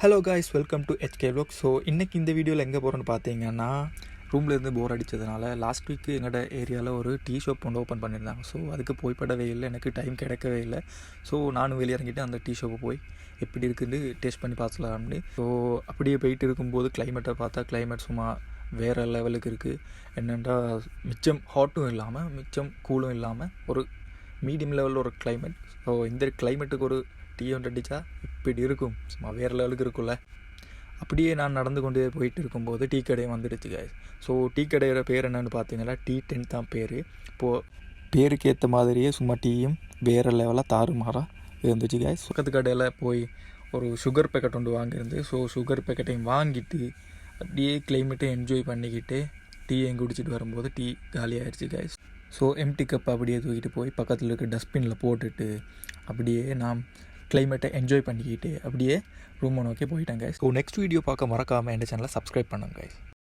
Hello guys, welcome to HK Vlog. So இன்றைக்கி இந்த வீடியோவில் எங்கே போகிறோன்னு பார்த்தீங்கன்னா, ரூம்லேருந்து போர் அடித்ததுனால லாஸ்ட் வீக்கு எங்களோட ஏரியாவில் ஒரு டீ ஷாப் ஒன்று ஓப்பன் பண்ணியிருந்தாங்க. ஸோ அதுக்கு போய்படவே இல்லை, எனக்கு டைம் கிடைக்கவே இல்லை. ஸோ நானும் வெளியிறங்கிட்டு அந்த டீ ஷாப்பை போய் எப்படி இருக்குன்னு டேஸ்ட் பண்ணி பார்த்துலாம்னு. ஸோ அப்படியே போயிட்டு இருக்கும்போது கிளைமேட்டை பார்த்தா கிளைமேட் சும்மா வேறு லெவலுக்கு இருக்குது. என்னென்னா மிச்சம் ஹாட்டும் இல்லாமல் மிச்சம் கூலும் இல்லாமல் ஒரு மீடியம் லெவலில் ஒரு கிளைமேட். ஸோ இந்த கிளைமேட்டுக்கு ஒரு டீ ஒன்று அடித்தா இப்படி இருக்கும், சும்மா வேறு லெவலுக்கு இருக்குல்ல. அப்படியே நான் நடந்து கொண்டு போயிட்டு இருக்கும்போது டீ கடையும் வந்துடுச்சு guys. ஸோ டீ கடையோட பேர் என்னென்னு பார்த்தீங்கன்னா T10 தான் பேர். இப்போது பேருக்கு ஏற்ற மாதிரியே சும்மா டீயும் வேறு லெவலாக தாறுமாறாக இருந்துச்சு guys. பக்கத்து கடையில் போய் ஒரு சுகர் பேக்கெட் ஒன்று வாங்கியிருந்து, ஸோ சுகர் பேக்கெட்டையும் வாங்கிட்டு அப்படியே கிளைமேட்டை என்ஜாய் பண்ணிக்கிட்டு டீயையும் குடிச்சிட்டு வரும்போது டீ காலி ஆகிடுச்சு guys. ஸோ எம்டி கப் அப்படியே தூக்கிட்டு போய் பக்கத்தில் இருக்க டஸ்ட்பினில் போட்டுட்டு அப்படியே நான் கிளைமேட்டை என்ஜாய் பண்ணிக்கிட்டு அப்படியே ரூமை நோக்கி போயிட்டேன் guys. ஸோ நெக்ஸ்ட் வீடியோ பார்க்க மறக்காமல் என் சேனலை சப்ஸ்கிரைப் பண்ணுங்க guys.